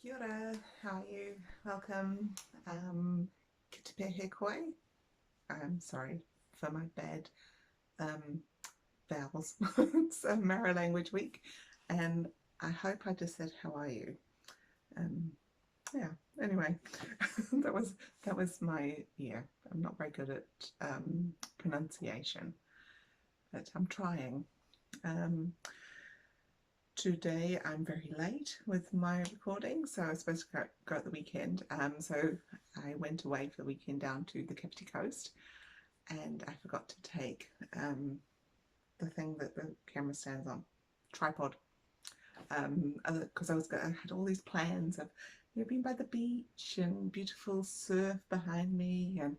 Kia ora, how are you? Welcome. Kapiti Coast. I'm sorry for my bad um, vowels. It's a Mara language week, and I hope I just said how are you. Um, yeah. Anyway, that was my I'm not very good at pronunciation, but I'm trying. Um, Today I'm very late with my recording, so I was supposed to go at the weekend. So I went away for the weekend down to the Kapiti Coast, and I forgot to take the thing that the camera stands on, tripod, because I had all these plans of being by the beach and beautiful surf behind me, and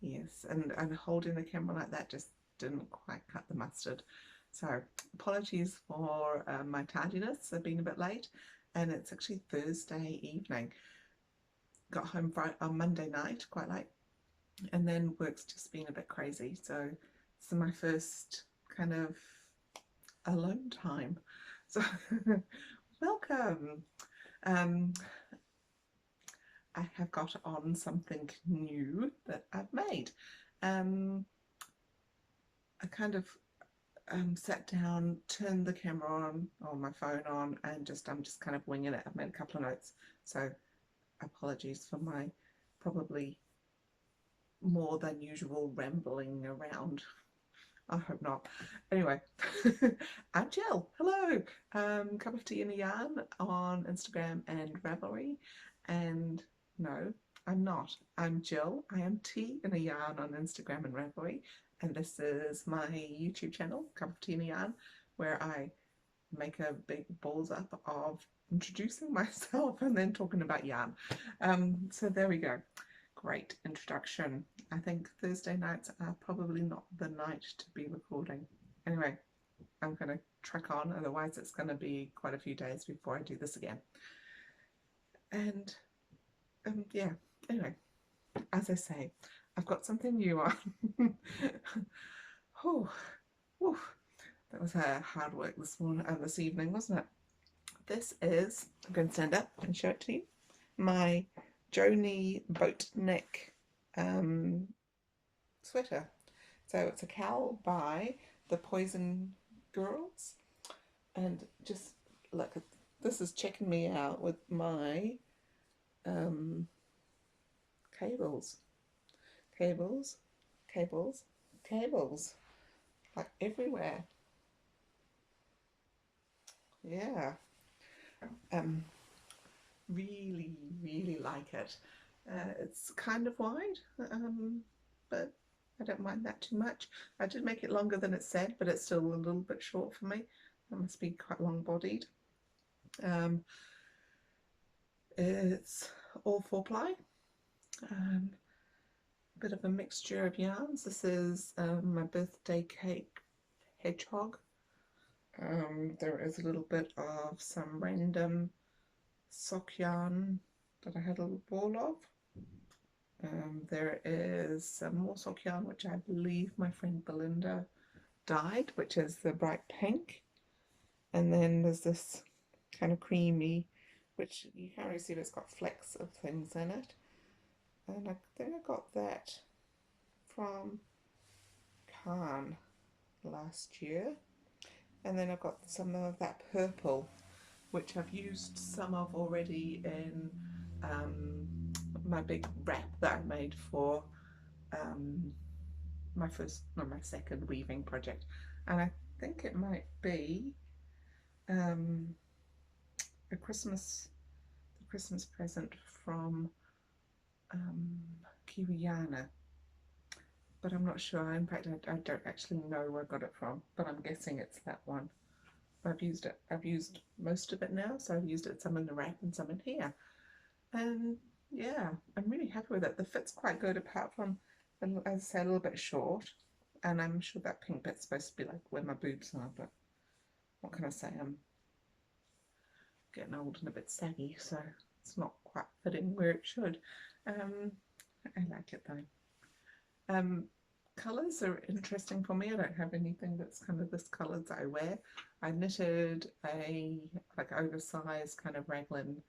yes, and holding the camera like that just didn't quite cut the mustard. So apologies for my tardiness. I've been a bit late, and it's actually Thursday evening. Got home on Monday night quite late, and then work's just been a bit crazy. So this is my first kind of alone time. So welcome. Um, I have got on something new that I've made. Um, I kind of sat down, turned the camera on or my phone on, and I'm just kind of winging it. I've made a couple of notes, so apologies for my probably more than usual rambling around. I hope not. Anyway, I'm Jill. Hello. Cup of tea and a yarn on Instagram and Ravelry. And no, I'm not. I'm Jill. I am tea and a yarn on Instagram and Ravelry. And this is my YouTube channel, Cup of Tea and a Yarn, where I make a big balls up of introducing myself and then talking about yarn. So there we go. Great introduction. I think Thursday nights are probably not the night to be recording. Anyway, I'm going to track on, otherwise it's going to be quite a few days before I do this again. And yeah, anyway, as I say, I've got something new on. Oh, that was hard work this evening, wasn't it? This is, I'm going to stand up and show it to you, my Joni boat neck sweater. So it's a cowl by the Poison Girls, and just look, this is checking me out with my um, cables, cables, cables, cables, like everywhere. Yeah, um, really like it. It's kind of wide, but I don't mind that too much. I did make it longer than it said, but it's still a little bit short for me. I must be quite long-bodied. Um, it's all 4-ply. Bit of a mixture of yarns. This is my birthday cake hedgehog. There is a little bit of some random sock yarn that I had a little ball of. There is some more sock yarn, which I believe my friend Belinda dyed, which is the bright pink. And then there's this kind of creamy, which you can't really see, but it's got flecks of things in it. And I think I got that from Cannes last year. And then I've got some of that purple, which I've used some of already in my big wrap that I made for my second weaving project. And I think it might be a Christmas present from Kiwiana, but I'm not sure. In fact, I don't actually know where I got it from, but I'm guessing it's that one. I've used most of it now, so I've used it some in the wrap and some in here. And yeah, I'm really happy with it. The fit's quite good, apart from, as I say, a little bit short. And I'm sure that pink bit's supposed to be like where my boobs are, but what can I say? I'm getting old and a bit saggy, so it's not quite fitting where it should. I like it though. Colours are interesting for me. I don't have anything that's kind of this colour that I wear. I knitted a like oversized kind of raglan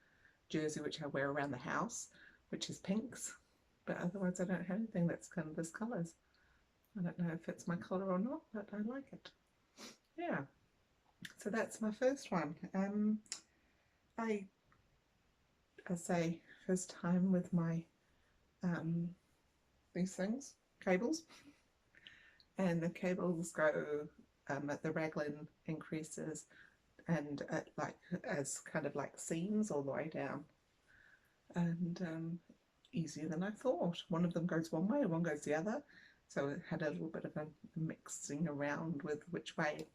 jersey which I wear around the house, which is pinks, but otherwise I don't have anything that's kind of this colours. I don't know if it's my colour or not, but I like it. Yeah, so that's my first one. I say first time with my these things, cables, and the cables go at the raglan increases and at like as kind of like seams all the way down, and easier than I thought. One of them goes one way, one goes the other, so it had a little bit of a mixing around with which way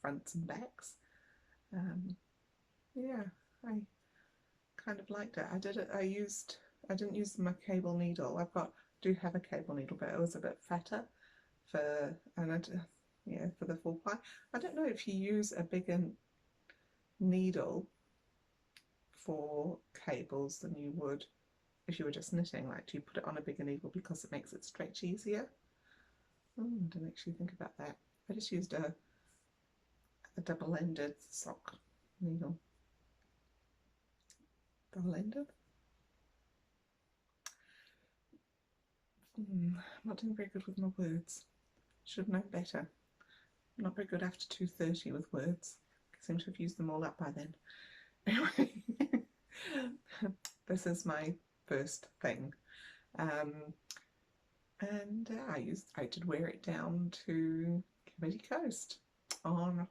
fronts and backs. Yeah, I kind of liked it. I did it. I didn't use my cable needle. Do have a cable needle, but it was a bit fatter for yeah, for the 4-ply. I don't know if you use a bigger needle for cables than you would if you were just knitting. Like, do you put it on a bigger needle because it makes it stretch easier? I didn't actually think about that. I just used a double-ended sock needle. Double-ended? I'm not doing very good with my words. Should have known better. I'm not very good after 2:30 with words. I seem to have used them all up by then. Anyway, this is my first thing. And I did wear it down to Kapiti Coast on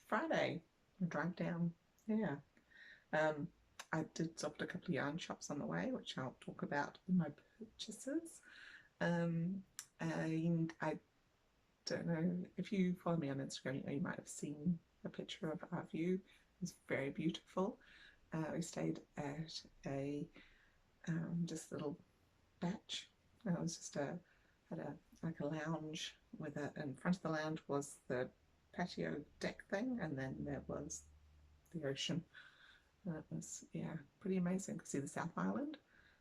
Friday. I drive down. Yeah. I did stop at a couple of yarn shops on the way, which I'll talk about in my purchases. And I don't know if you follow me on Instagram, you might have seen a picture of our view. It's very beautiful. We stayed at a just a little batch. It was just had like a lounge with it. In front of the lounge was the patio deck thing, and then there was the ocean. And it was, yeah, pretty amazing to see the South Island.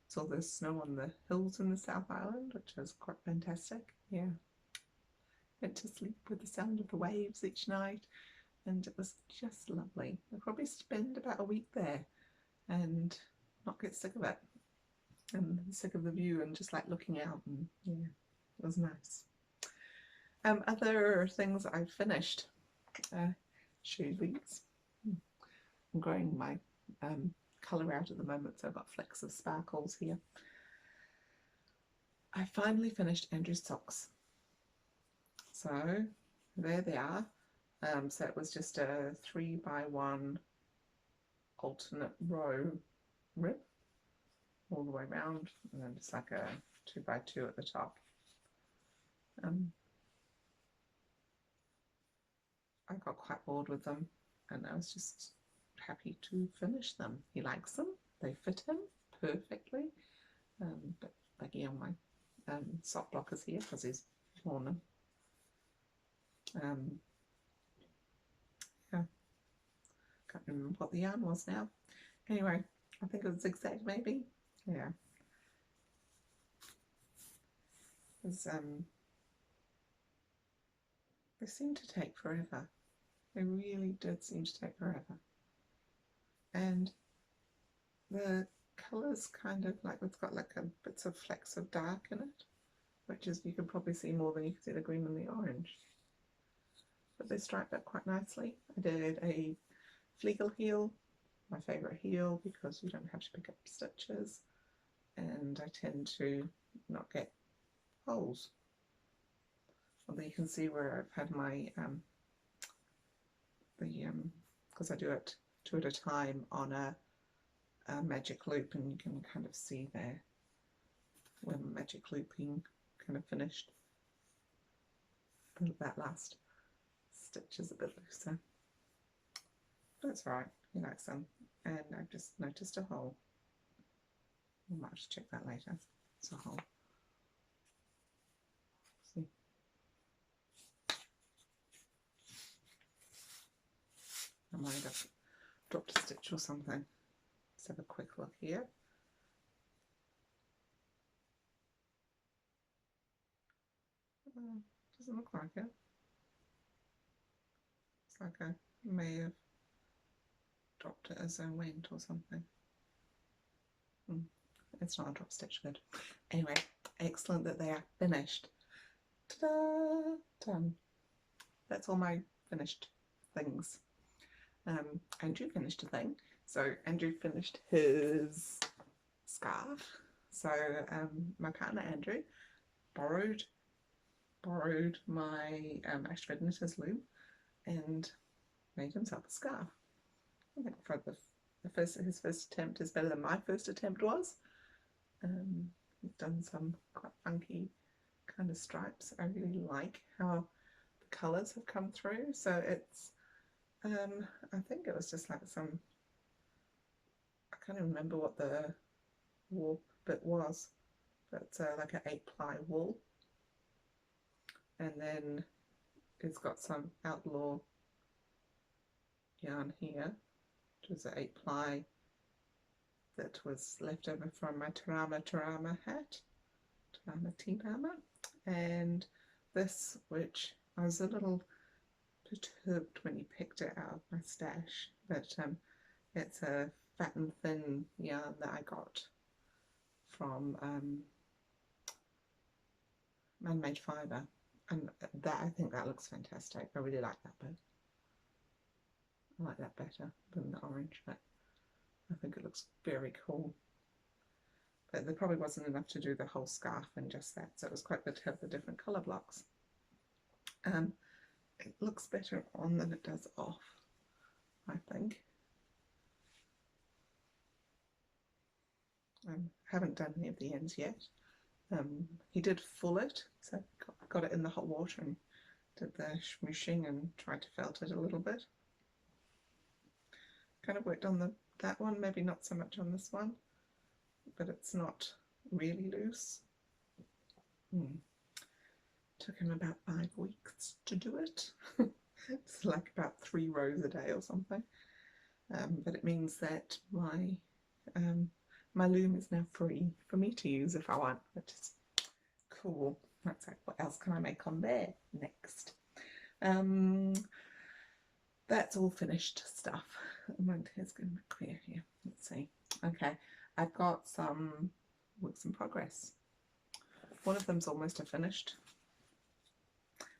Saw the snow on the hills in the South Island, which was quite fantastic. Yeah. Went to sleep with the sound of the waves each night, and it was just lovely. I'll probably spend about a week there and not get sick of it, and sick of the view and just like looking out, and yeah, it was nice. Other things I finished. Shoe these. I'm growing my colour out at the moment, so I've got flecks of sparkles here. I finally finished Andrew's socks. So there they are. So it was just a 3x1 alternate row rib all the way around, and then just like a 2x2 at the top. I got quite bored with them, and I was just happy to finish them. He likes them. They fit him perfectly. But baggy on my sock blockers here because he's worn them. Yeah, can't remember what the yarn was now. Anyway, I think it was zigzag maybe. Yeah. It was, they seemed to take forever. They really did seem to take forever. And the colours kind of like, it's got like a bits of flecks of dark in it, which is, you can probably see more than you can see the green and the orange. But they striped up quite nicely. I did a Flegel heel, my favourite heel, because you don't have to pick up stitches, and I tend to not get holes. Although you can see where I've had my because I do it 2 at a time on a magic loop, and you can kind of see there when magic looping kind of finished. That last stitch is a bit looser. That's right, he likes them. And I've just noticed a hole. I might just check that later. It's a hole. See? I might have dropped a stitch or something. Let's have a quick look here. Doesn't look like it. It's like I may have dropped it as I went or something. It's not a drop stitch good. Anyway, excellent that they are finished. Ta-da! Done. That's all my finished things. Andrew finished a thing. So Andrew finished his scarf. So my partner Andrew borrowed my Ashford Knitters loom and made himself a scarf. I think for his first attempt is better than my first attempt was. He's done some quite funky kind of stripes. I really like how the colours have come through. So it's I think it was just like some, I can't even remember what the wool bit was, but it's like an 8-ply wool, and then it's got some outlaw yarn here, which was an 8-ply that was left over from my Tarama hat, Tarama tea Parma, and this, which I was a little perturbed when he picked it out of my stash, but it's a fat and thin yarn that I got from Man-Made Fibre, and that, I think that looks fantastic. I really like that bit. I like that better than the orange bit. I think it looks very cool. But there probably wasn't enough to do the whole scarf and just that, so it was quite good to have the different colour blocks. It looks better on than it does off, I think. I haven't done any of the ends yet. He did full it, so got it in the hot water and did the smooshing and tried to felt it a little bit. Kind of worked on that one, maybe not so much on this one, but it's not really loose. Took him about 5 weeks to do it. It's like about 3 rows a day or something. But it means that my loom is now free for me to use if I want, which is cool. That's like, what else can I make on there next? That's all finished stuff. My hair's going to be clear here. Let's see. Okay, I've got some works in progress. One of them's almost finished.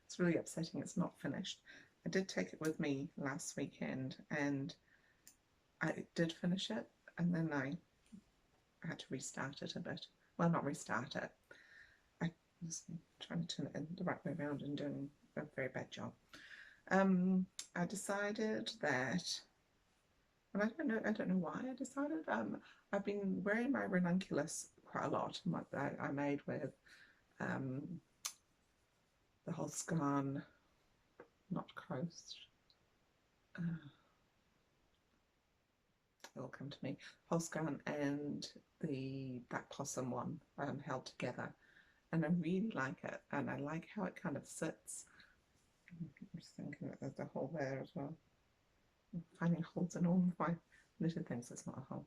It's really upsetting it's not finished. I did take it with me last weekend and I did finish it, and then I had to restart it a bit. Well, not restart it. I was trying to turn it in the right way around and doing a very bad job. I decided that, and I don't know why I decided. I've been wearing my ranunculus quite a lot. That I made with the Holscan, not Coast. It'll come to me. Holscan and the Black Possum one held together, and I really like it, and I like how it kind of sits. I'm just thinking that there's a hole there as well. I'm finding holes in all of my knitted things. It's not a hole.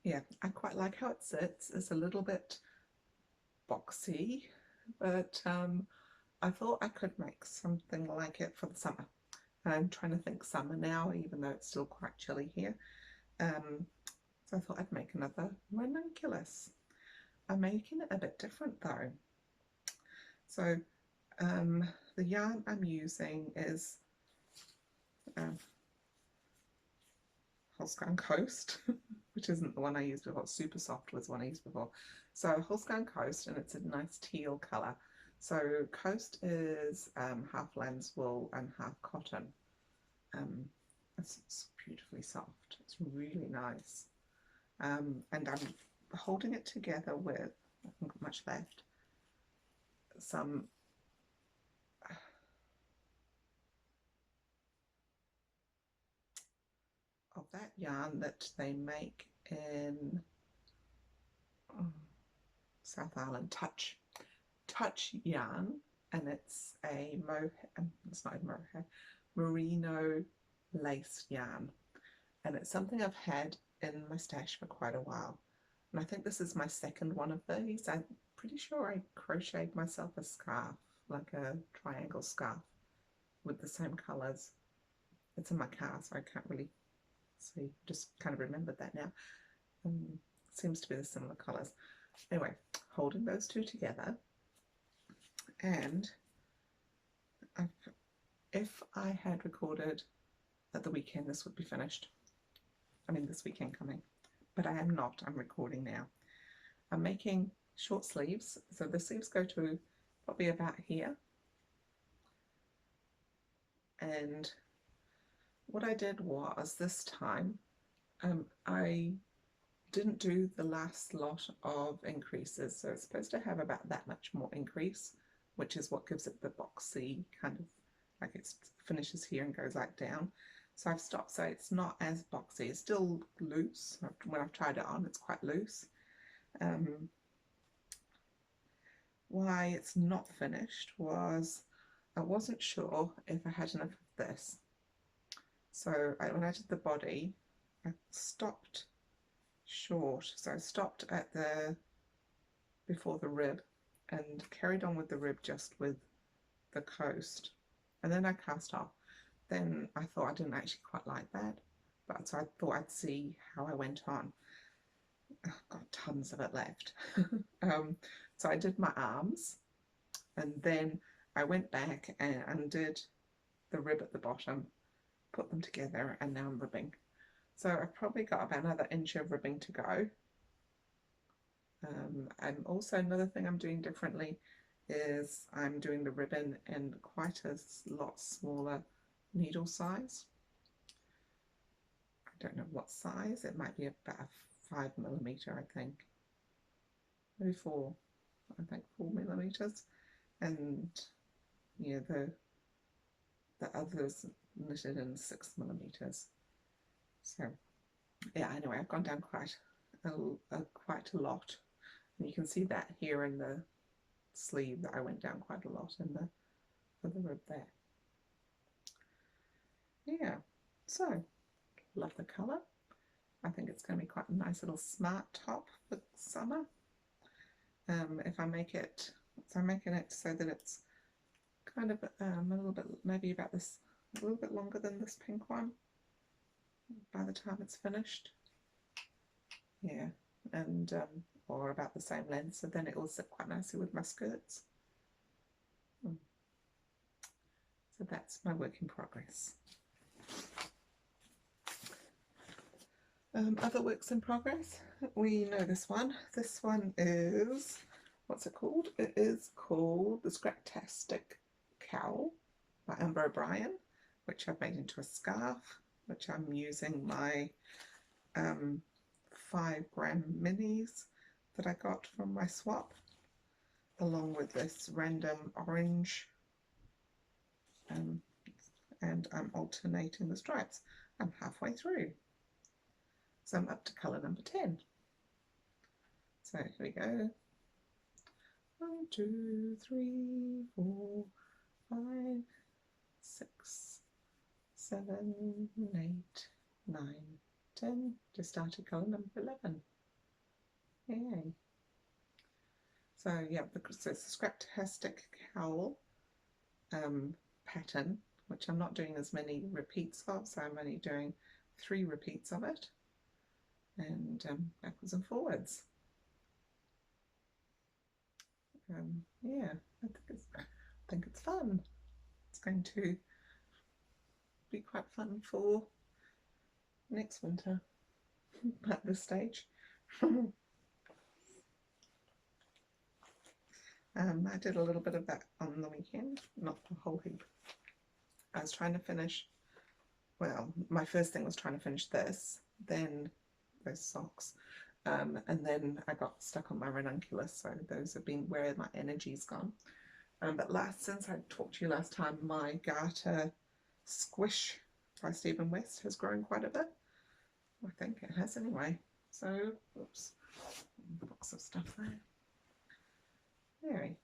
Yeah, I quite like how it sits. It's a little bit boxy, but I thought I could make something like it for the summer. I'm trying to think summer now, even though it's still quite chilly here. So I thought I'd make another ranunculus. I'm making it a bit different though. So the yarn I'm using is Holscan Coast, which isn't the one I used before. Super Soft was the one I used before. So Holscan Coast, and it's a nice teal colour. So Coast is half lens wool and half cotton. It's beautifully soft. It's really nice. And I'm holding it together with, I haven't got much left, some of that yarn that they make in South Island, Touch yarn, and it's a it's not a mohair, merino lace yarn, and it's something I've had in my stash for quite a while, and I think this is my second one of these. I'm pretty sure I crocheted myself a scarf, like a triangle scarf with the same colours. It's in my car, so I can't really see, just kind of remembered that now. Seems to be the similar colours. Anyway, holding those two together, and if I had recorded at the weekend, this would be finished. I mean, this weekend coming, but I am not. I'm recording now. I'm making short sleeves, so the sleeves go to probably about here. And what I did was this time, I didn't do the last lot of increases, so it's supposed to have about that much more increase, which is what gives it the boxy kind of, like it finishes here and goes like down. So I've stopped, so it's not as boxy. It's still loose. When I've tried it on, it's quite loose. Why it's not finished was I wasn't sure if I had enough of this. So when I did the body, I stopped short. So I stopped at before the rib and carried on with the rib just with the coast. And then I cast off. Then I thought I didn't actually quite like that, but so I thought I'd see how I went on. I've got tons of it left. So I did my arms, and then I went back and undid the rib at the bottom, put them together, and now I'm ribbing. So I've probably got about another inch of ribbing to go. And also another thing I'm doing differently is I'm doing the ribbon in quite a lot smaller needle size. I don't know what size, it might be about 5mm, I think, maybe 4, I think 4mm, and yeah, the others knitted in 6mm. So yeah, anyway, I've gone down quite a lot, and you can see that here in the sleeve that I went down quite a lot in for the rib there. Yeah, so love the colour. I think it's going to be quite a nice little smart top for summer. If I make it, so I'm making it so that it's kind of a little bit, maybe about this, a little bit longer than this pink one by the time it's finished. Yeah, and or about the same length, so then it will sit quite nicely with my skirts. So that's my work in progress. Other works in progress, we know this one. This one is, what's it called? It is called the Scraptastic Cowl by Amber O'Brien, which I've made into a scarf, which I'm using my 5-gram minis that I got from my swap, along with this random orange, and I'm alternating the stripes. I'm halfway through. So I'm up to colour number 10. So here we go. 1, 2, 3, 4, 5, 6, 7, 8, 9, 10. Just started colour number 11. Yay. So yeah, so it's a Scraptastic Cowl pattern, which I'm not doing as many repeats of, so I'm only doing 3 repeats of it, and backwards and forwards. Yeah, I think it's fun. It's going to be quite fun for next winter at this stage. I did a little bit of that on the weekend, not the whole heap. I was trying to finish, well, my first thing was trying to finish this, then those socks, and then I got stuck on my ranunculus, so those have been where my energy's gone. But since I talked to you last time, my garter squish by Stephen West has grown quite a bit. I think it has anyway. So, oops, box of stuff there. There,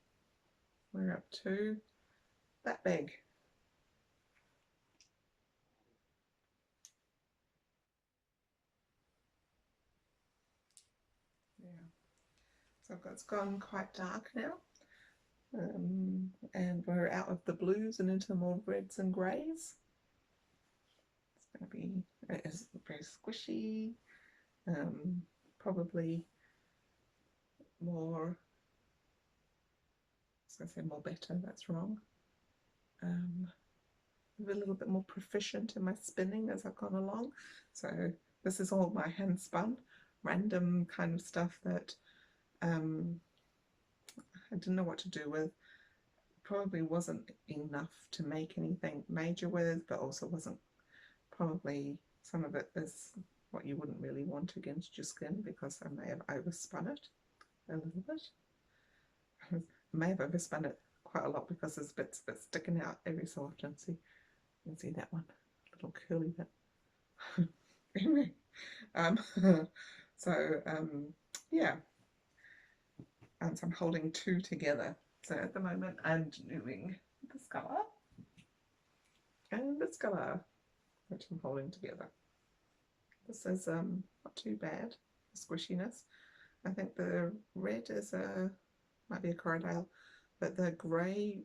we're up to that big. Yeah, so it's gone quite dark now, and we're out of the blues and into more reds and greys. It's going to be, it is very squishy. probably more, I was going to say more better, that's wrong. A little bit more proficient in my spinning as I've gone along. So this is all my hand spun, random kind of stuff that I didn't know what to do with. Probably wasn't enough to make anything major with, but also wasn't, probably some of it is what you wouldn't really want against your skin because I may have overspun it a little bit. I may have overspun it quite a lot because there's bits of it sticking out every so often. See, you can see that one, little curly bit. Anyway, yeah, and so I'm holding two together. So at the moment I'm doing this colour and this colour, which I'm holding together. This is not too bad, the squishiness. I think the red is might be a Corriedale, but the grey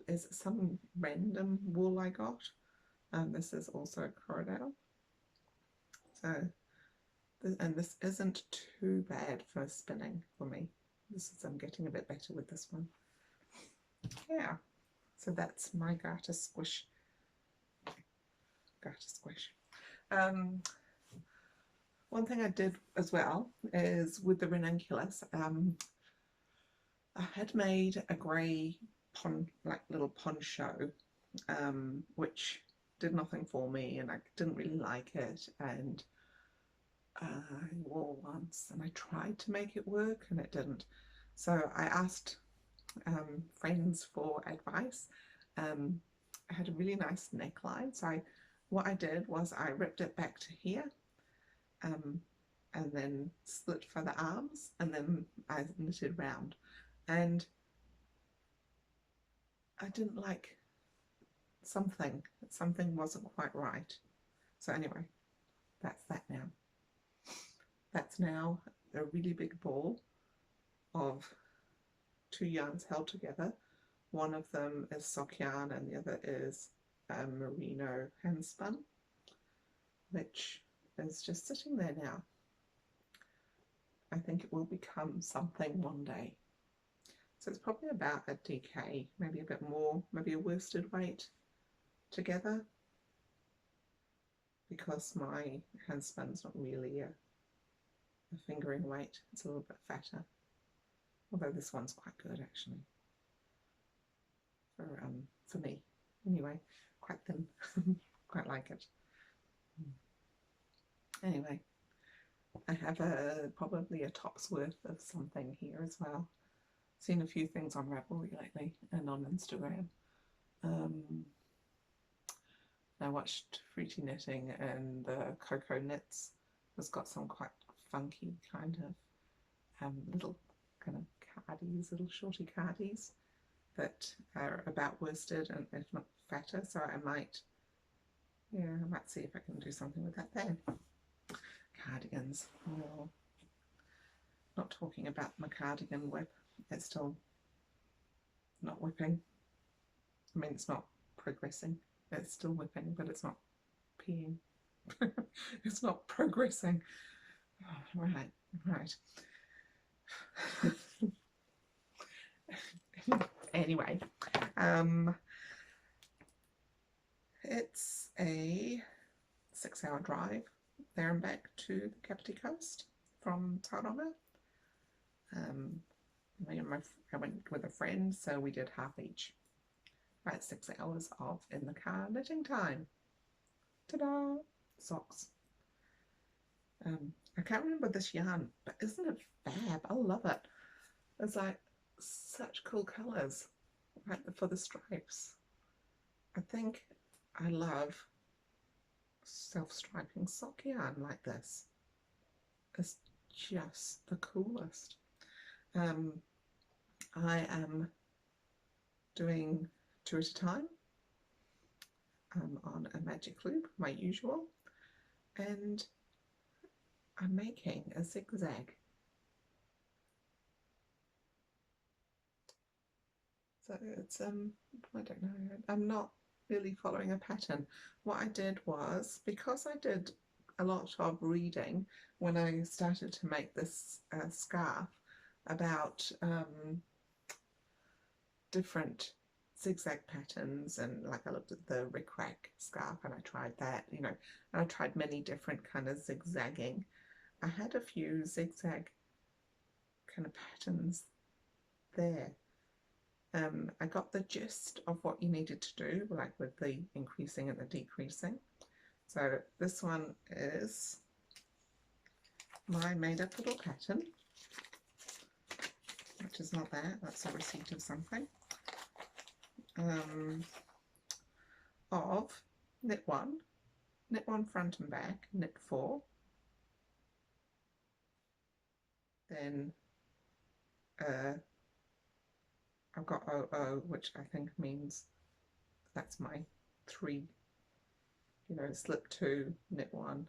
is some random wool I got, and this is also a Corriedale. So, and this isn't too bad for spinning for me. This is, I'm getting a bit better with this one. Yeah, so that's my garter squish. Garter squish. One thing I did as well is with the ranunculus, I had made a grey like little poncho, which did nothing for me, and I didn't really like it, and I wore once and I tried to make it work and it didn't. So I asked friends for advice. I had a really nice neckline, so what I did was I ripped it back to here, and then slit for the arms, and then I knitted round, and I didn't like something wasn't quite right. So anyway, that's that now. That's now a really big ball of two yarns held together. One of them is sock yarn and the other is merino hand spun, which is just sitting there now. I think it will become something one day. So it's probably about a DK, maybe a bit more, maybe a worsted weight together, because my hand spin's not really a fingering weight, it's a little bit fatter, although this one's quite good actually for me anyway, quite thin. Quite like it. Anyway, I have probably a top's worth of something here as well. Seen a few things on Ravelry lately and on Instagram. I watched Fruity Knitting, and the Cocoa Knits has got some quite funky kind of little kind of cardies, little shorty cardies that are about worsted and if not fatter. So I might see if I can do something with that then. Cardigans. Oh, not talking about my cardigan whip. It's still not whipping. I mean, it's not progressing. It's still whipping, but it's not peeing. It's not progressing. Oh, right. Anyway, it's a 6-hour drive there and back to the Kapiti Coast from Tauranga. I went with a friend, so we did half each. About 6 hours of in the car knitting time. Ta-da! Socks. I can't remember this yarn, but isn't it fab? I love it. It's like such cool colours, right, for the stripes. I think I love self-striping sock yarn like this. It's just the coolest. I am doing 2 at a time on a magic loop, my usual, and I'm making a zigzag. So it's I don't know, I'm not really following a pattern. What I did was, because I did a lot of reading when I started to make this scarf about different zigzag patterns, and like I looked at the rickrack scarf and I tried that, you know, and I tried many different kind of zigzagging. I had a few zigzag kind of patterns there. I got the gist of what you needed to do, like with the increasing and the decreasing. So this one is my made up little pattern, which is not that, that's a receipt of something, of knit one front and back, knit 4, then I've got 00, which I think means that's my 3, you know, slip 2, knit 1,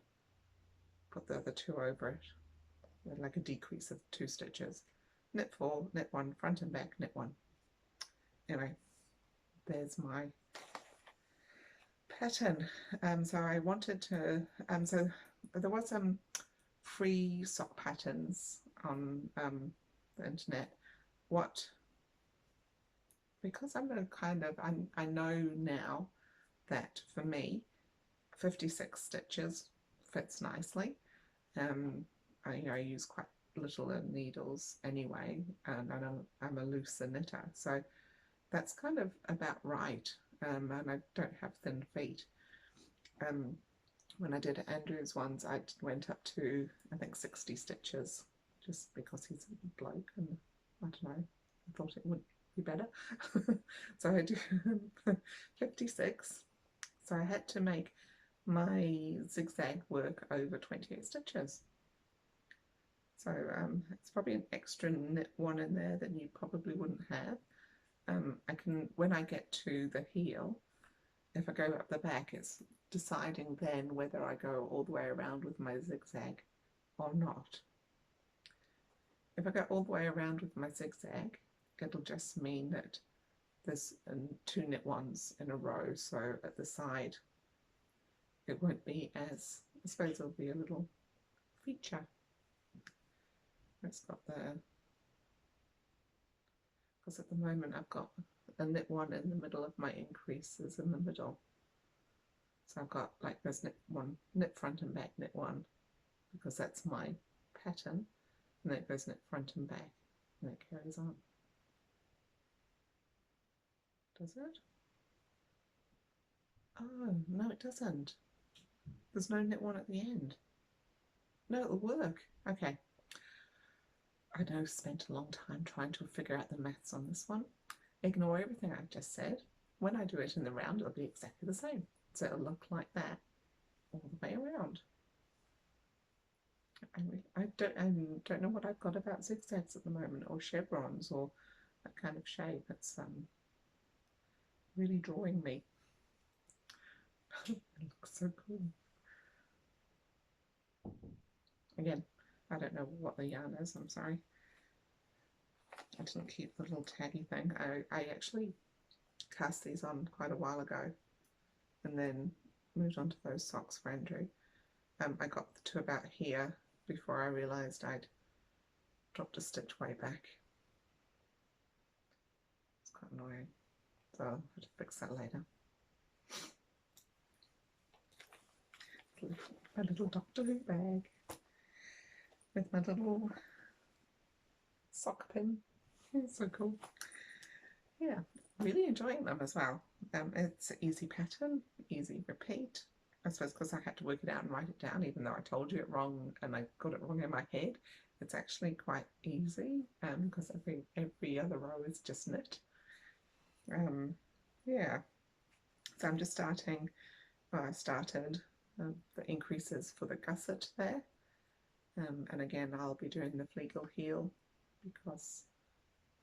put the other 2 over it, then like a decrease of 2 stitches, knit 4, knit 1, front and back, knit 1. Anyway, there's my pattern. So I wanted to, so there was free sock patterns on the internet. Because I'm a kind of, I know now that for me 56 stitches fits nicely. I use quite little needles anyway, and I'm a looser knitter, so that's kind of about right. And I don't have thin feet. When I did Andrew's ones, I went up to, I think, 60 stitches, just because he's a bloke, and I don't know, I thought it would be better. So I do 56. So I had to make my zigzag work over 28 stitches. So it's probably an extra knit 1 in there that you probably wouldn't have. I can, when I get to the heel, if I go up the back, it's deciding then whether I go all the way around with my zigzag or not. If I go all the way around with my zigzag, it'll just mean that there's 2 knit 1s in a row, so at the side it won't be as, I suppose it'll be a little feature. It's got the, because at the moment I've got a knit 1 in the middle of my increases in the middle. So I've got like this knit 1, knit front and back, knit 1, because that's my pattern, and then it goes knit front and back, and it carries on. Does it? Oh, no it doesn't. There's no knit 1 at the end. No, it'll work. Okay. I know, spent a long time trying to figure out the maths on this one. Ignore everything I've just said. When I do it in the round, it'll be exactly the same. So it'll look like that all the way around. I don't know what I've got about zigzags at the moment, or chevrons, or that kind of shape. It's really drawing me. It looks so cool. Again, I don't know what the yarn is, I'm sorry. I didn't keep the little taggy thing. I actually cast these on quite a while ago and then moved on to those socks for Andrew. I got to about here before I realised I'd dropped a stitch way back. It's quite annoying, so I'll have to fix that later. My little Doctor Who bag with my little sock pin. It's so cool. Yeah, really enjoying them as well. It's an easy pattern, easy repeat. I suppose because I had to work it out and write it down, even though I told you it wrong and I got it wrong in my head. It's actually quite easy because every other row is just knit. Yeah, so I'm just starting. I started the increases for the gusset there, and again I'll be doing the Flegel heel because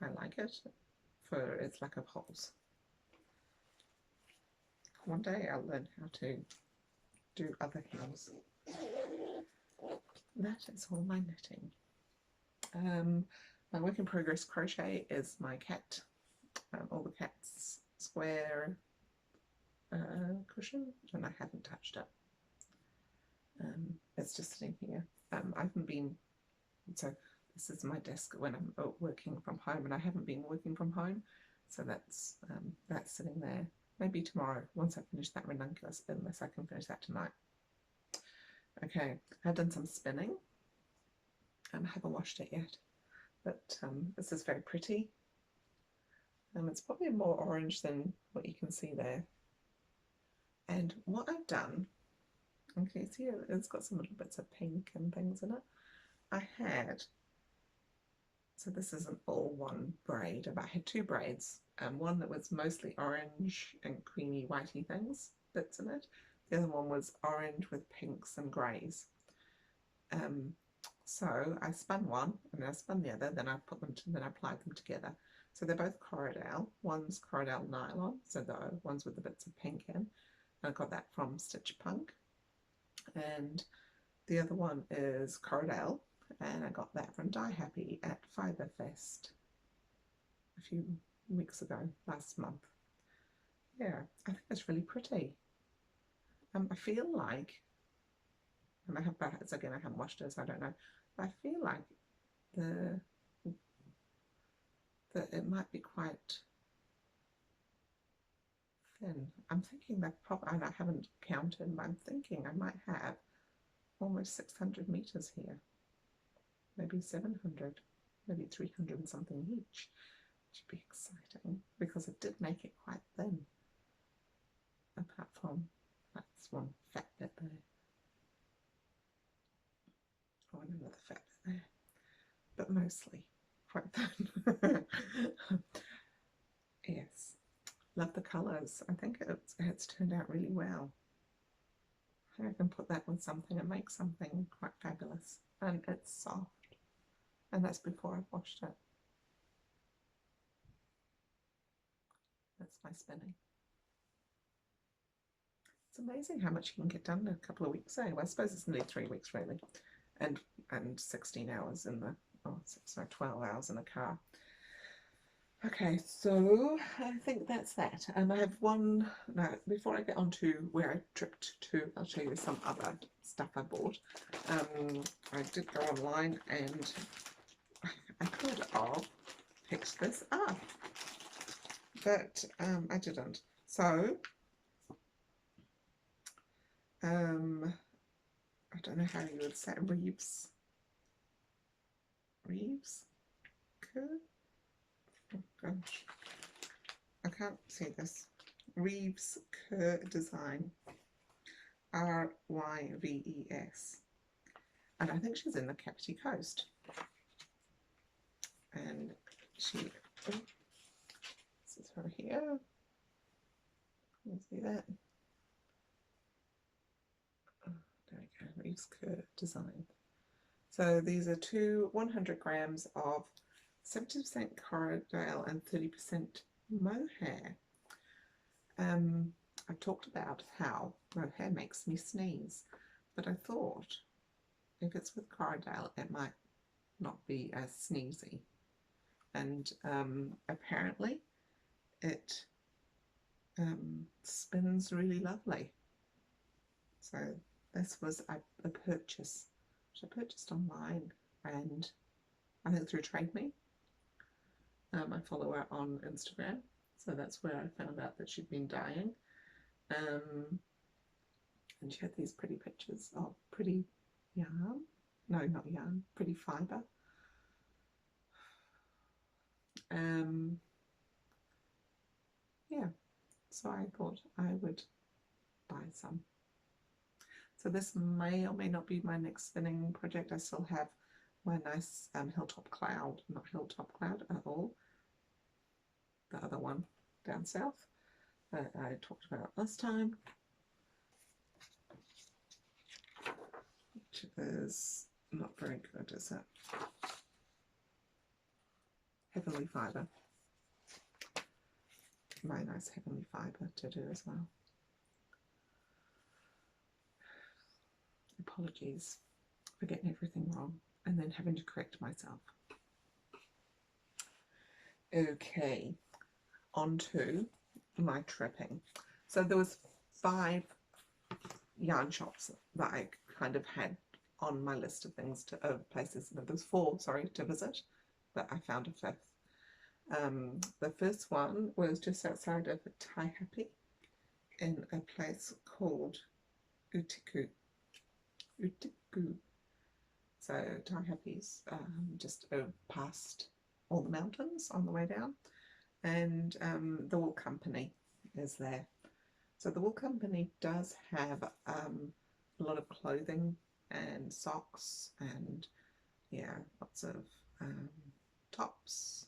I like it for its lack of holes. One day I'll learn how to do other heels. That is all my knitting. My work in progress crochet is my cat, all the cat's square cushion, and I haven't touched it. It's just sitting here. I haven't been, so this is my desk when I'm working from home, and I haven't been working from home, so that's sitting there. Maybe tomorrow, once I finish that ranunculus, unless I can finish that tonight. Okay, I've done some spinning. I haven't washed it yet, but this is very pretty. It's probably more orange than what you can see there. And what I've done, okay, see it's got some little bits of pink and things in it. I had, so this isn't all one braid, I had two braids, one that was mostly orange and creamy whitey things, bits in it. The other one was orange with pinks and greys. So I spun one and then I spun the other, then I put them then I applied them together. So they're both Corridale. One's Corridale nylon, so the ones with the bits of pink in. And I got that from Stitch Punk. And the other one is Corridale, and I got that from Die Happy at Fibre Fest a few weeks ago, last month. Yeah, I think it's really pretty. I feel like, and I have, again, I haven't washed it, so I don't know. I feel like that it might be quite thin. I'm thinking that probably, and I haven't counted, but I'm thinking I might have almost 600 meters here, maybe 700, maybe 300 and something each. Should be exciting because it did make it quite thin, apart from that's one fat bit there. Oh, and another fat bit there, but mostly quite thin. Yes, love the colours. I think it's turned out really well. I think I can put that with something and make something quite fabulous. And it's soft, and that's before I've washed it. That's my spinning. It's amazing how much you can get done in a couple of weeks. Well, I suppose it's nearly 3 weeks really, and 16 hours in the, oh, so 12 hours in the car. Okay, so I think that's that. I have one, now before I get on to where I tripped to, I'll show you some other stuff I bought. I did go online and I could have picked this up, but I didn't. So I don't know how you would say it. Reeves Kerr? Oh gosh, I can't see this. Reeves Kerr Design, Ryves, and I think she's in the Kapiti Coast. And she, oh, this is her here. Can you see that? Oh, there we go, Reeves Kerr Design. So these are 100 grams of 70% Corridale and 30% mohair. I talked about how mohair makes me sneeze, but I thought if it's with Corridale it might not be as sneezy. And apparently it spins really lovely. So this was a purchase which I purchased online, and I think through Trade Me. I follow her on Instagram, so that's where I found out that she'd been dyeing. And she had these pretty pictures of pretty yarn. No, not yarn, pretty fibre. Yeah, so I thought I would buy some. So this may or may not be my next spinning project. I still have my nice Hilltop Cloud, not Hilltop Cloud at all, the other one down south that I talked about last time, which is not very good, is it? Heavenly Fibre. My nice Heavenly Fibre to do as well. Apologies for getting everything wrong and then having to correct myself. Okay, on to my tripping. So there was 5 yarn shops that I kind of had on my list of things places. No, there's 4, sorry, to visit, but I found a 5th. The first one was just outside of Taihape in a place called Utiku. So Taihape's just past all the mountains on the way down, and the wool company is there. So the wool company does have a lot of clothing and socks and lots of tops,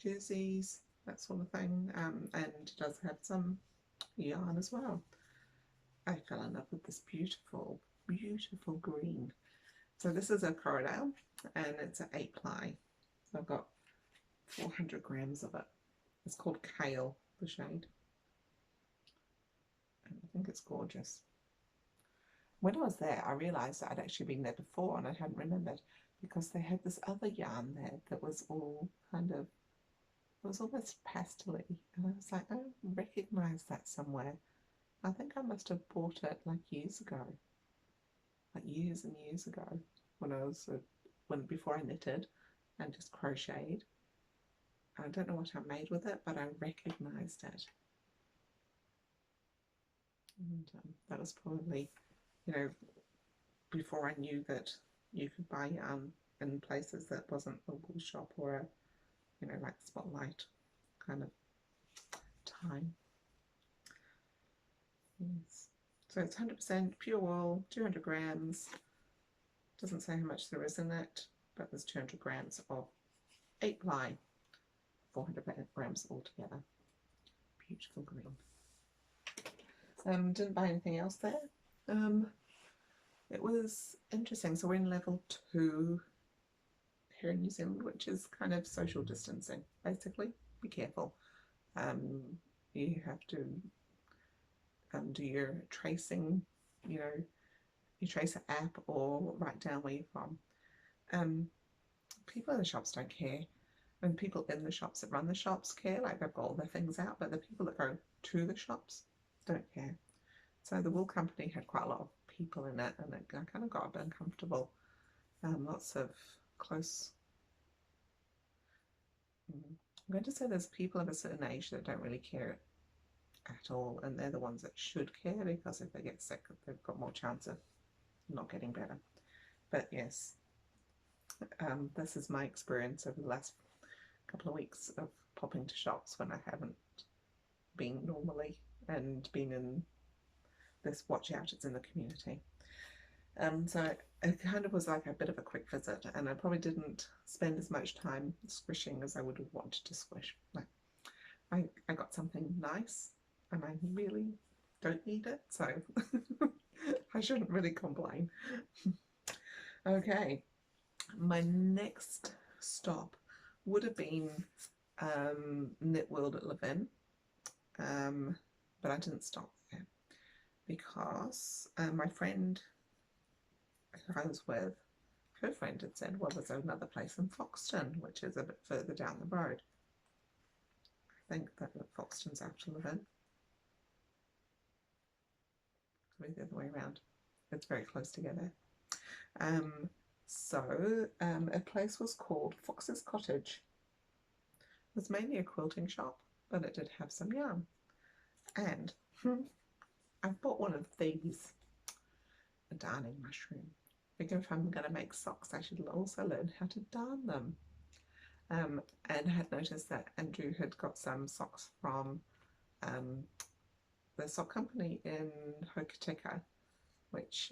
jerseys, that sort of thing, and does have some yarn as well. I fell in love with this beautiful, beautiful green. So this is a Corridale, and it's an 8-ply. So I've got 400 grams of it. It's called Kale, the shade. And I think it's gorgeous. When I was there, I realised that I'd actually been there before and I hadn't remembered, because they had this other yarn there that was all kind of, it was almost pastel-y. And I was like, I recognise that somewhere. I think I must have bought it like years ago. Like years and years ago, when I was before I knitted and just crocheted. I don't know what I made with it, but I recognised it. And that was probably, before I knew that you could buy yarn in places that wasn't a wool shop or a, like Spotlight kind of time. Yes. So it's 100% pure wool, 200 grams. Doesn't say how much there is in it, but there's 200 grams of 8-ply, 400 grams altogether. Beautiful green. Didn't buy anything else there. It was interesting. So we're in level 2 here in New Zealand, which is kind of social distancing, basically. Be careful. You have to do your tracing, you trace an app or write down where you're from. People in the shops don't care. And people in the shops that run the shops care, like they've got all their things out, but the people that go to the shops don't care. So the wool company had quite a lot of people in it, and I kind of got a bit uncomfortable. Lots of close. I'm going to say there's people of a certain age that don't really care at all, and they're the ones that should care, because if they get sick, they've got more chance of not getting better. But yes, this is my experience over the last couple of weeks of popping to shops when I haven't been normally, and been in this watch out, it's in the community. So it kind of was like a bit of a quick visit, and I probably didn't spend as much time squishing as I would have wanted to squish. Like, I got something nice, and I really don't need it, so I shouldn't really complain. Okay, my next stop would have been Knit World at Levin, but I didn't stop there because my friend who I was with, her friend had said, well, there's another place in Foxton, which is a bit further down the road. I think that Foxton's after Levin. Maybe the other way around. It's very close together. So a place was called Fox's Cottage. It was mainly a quilting shop, but it did have some yarn. And I bought one of these, a darning mushroom. I think if I'm going to make socks, I should also learn how to darn them. And I had noticed that Andrew had got some socks from the sock company in Hokitika, which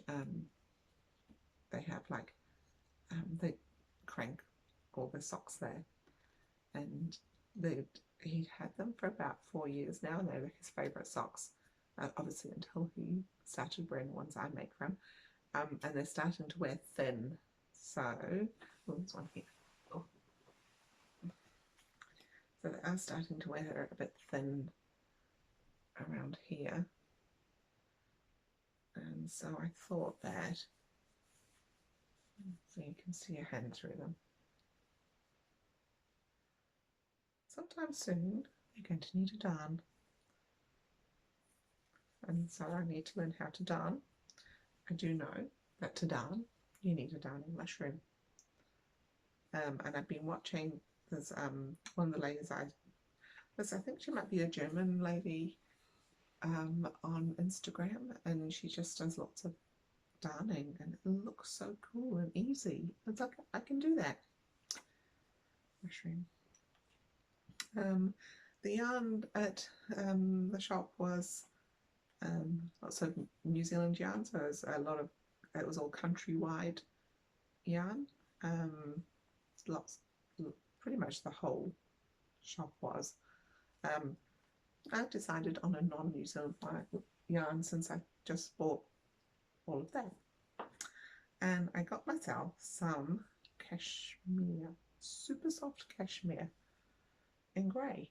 they have like, they crank all the socks there. And he'd had them for about 4 years now, and they were his favourite socks, obviously until he started wearing the ones I make from. And they're starting to wear thin. So, there's one here. Oh. So they are starting to wear a bit thin around here. And so I thought that, so you can see your hand through them. Sometime soon, you're going to need a darn. And so I need to learn how to darn. I do know, But to darn, you need a darning mushroom. And I've been watching, there's one of the ladies I think she might be a German lady on Instagram, and she just does lots of darning, and it looks so cool and easy. It's like, I can do that. Mushroom. The yarn at the shop was lots of New Zealand yarn, so it was it was all countrywide yarn. Lots, pretty much the whole shop was. I've decided on a non-New Zealand yarn since I just bought all of that. And I got myself some cashmere, super soft cashmere in grey.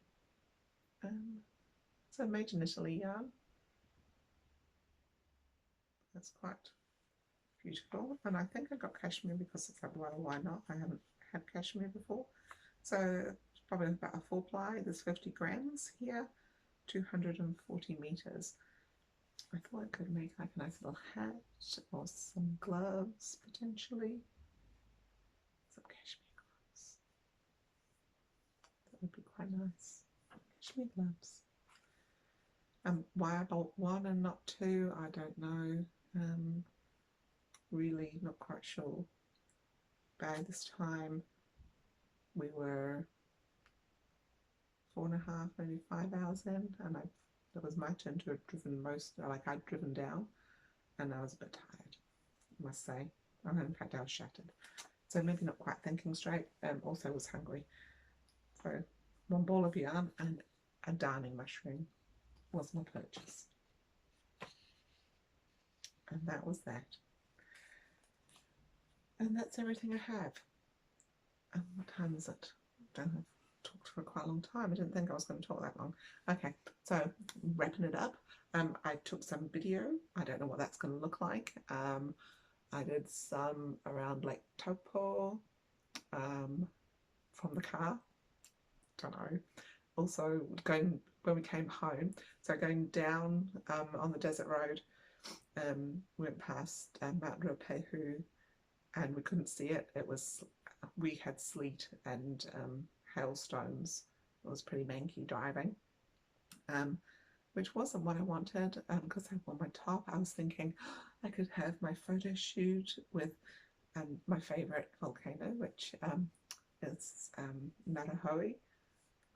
So made in Italy yarn. That's quite beautiful. And I think I got cashmere because it's like, well, why not? I haven't had cashmere before. So it's probably about a 4-ply. There's 50 grams here, 240 meters. I thought I could make like a nice little hat or some gloves potentially. Some cashmere gloves. That would be quite nice. Cashmere gloves. Why I bought one and not two, I don't know. Really not quite sure. By this time we were 4.5, maybe 5 hours in, and it was my turn to have driven I'd driven down, and I was a bit tired, I must say. In fact, I was shattered. So maybe not quite thinking straight, also was hungry. So one ball of yarn and a darning mushroom was my purchase. And that was that. And that's everything I have. And what time is it? I don't know. Talked for quite a long time. I didn't think I was going to talk that long. Okay, so wrapping it up. I took some video. I don't know what that's going to look like. I did some around Lake Taupo from the car. Don't know. Also going when we came home. So going down on the desert road, went past Mount Ruapehu, and we couldn't see it. We had sleet and hailstones. It was pretty manky driving, which wasn't what I wanted, because I wore my top. I was thinking I could have my photo shoot with my favourite volcano, which is Narahoe,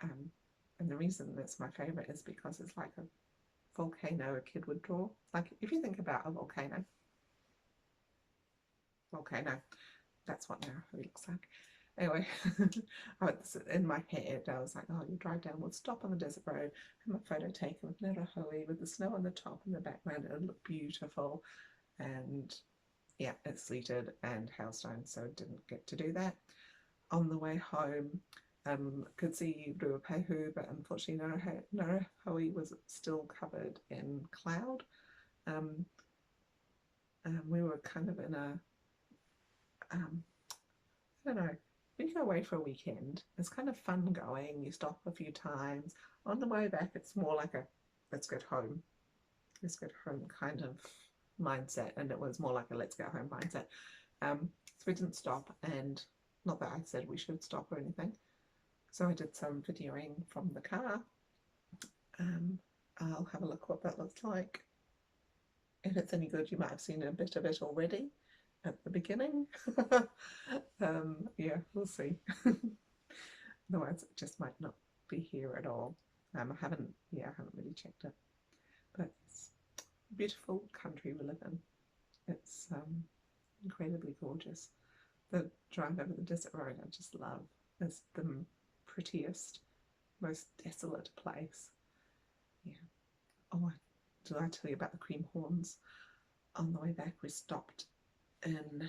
and the reason it's my favourite is because it's like a volcano a kid would draw. Like if you think about a volcano, that's what Narahoe looks like. Anyway, in my head I was like, oh, you drive down, we'll stop on the desert road, have a photo taken with Narahoe with the snow on the top and the background. It would look beautiful. And yeah, it sleeted and hailstones, so didn't get to do that. On the way home, could see Ruapehu, but unfortunately Narahoe was still covered in cloud. We were kind of in a I don't know, when you go away for a weekend, it's kind of fun going. You stop a few times. On the way back, it's more like a let's get home kind of mindset, and it was more like a let's get home mindset. So we didn't stop, and not that I said we should stop or anything. So I did some videoing from the car. I'll have a look what that looks like. If it's any good, you might have seen a bit of it already at the beginning. Yeah, we'll see. Otherwise it just might not be here at all. I haven't really checked it, but it's a beautiful country we live in. It's incredibly gorgeous. The drive over the desert road I just love. It's the prettiest, most desolate place. Yeah. Oh, did I tell you about the cream horns? On the way back we stopped in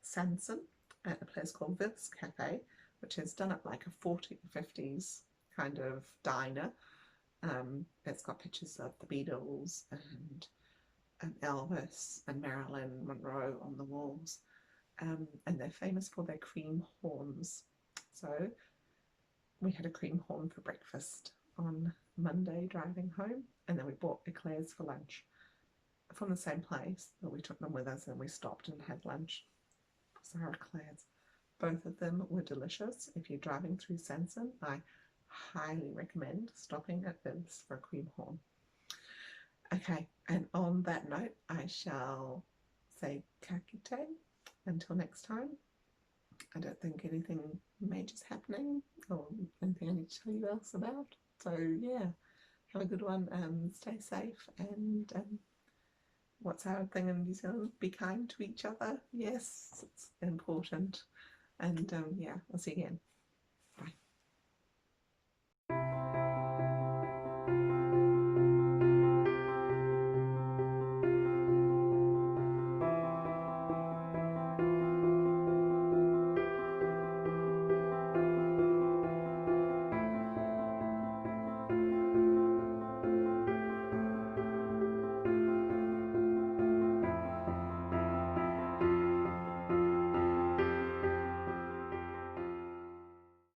Sanson at a place called Viv's Cafe, which is done up like a 50s kind of diner. It's got pictures of the Beatles and Elvis and Marilyn Monroe on the walls, and they're famous for their cream horns. So we had a cream horn for breakfast on Monday driving home, and then we bought eclairs for lunch. from the same place, but we took them with us and we stopped and had lunch. Sarah Claire's. Both of them were delicious. If you're driving through Sanson, I highly recommend stopping at Bibs for a cream horn. Okay, and on that note, I shall say ka kite until next time. I don't think anything major's happening or anything I need to tell you else about. So yeah, have a good one. Stay safe, and what's our thing in New Zealand? Be kind to each other. Yes, it's important. And yeah, I'll see you again.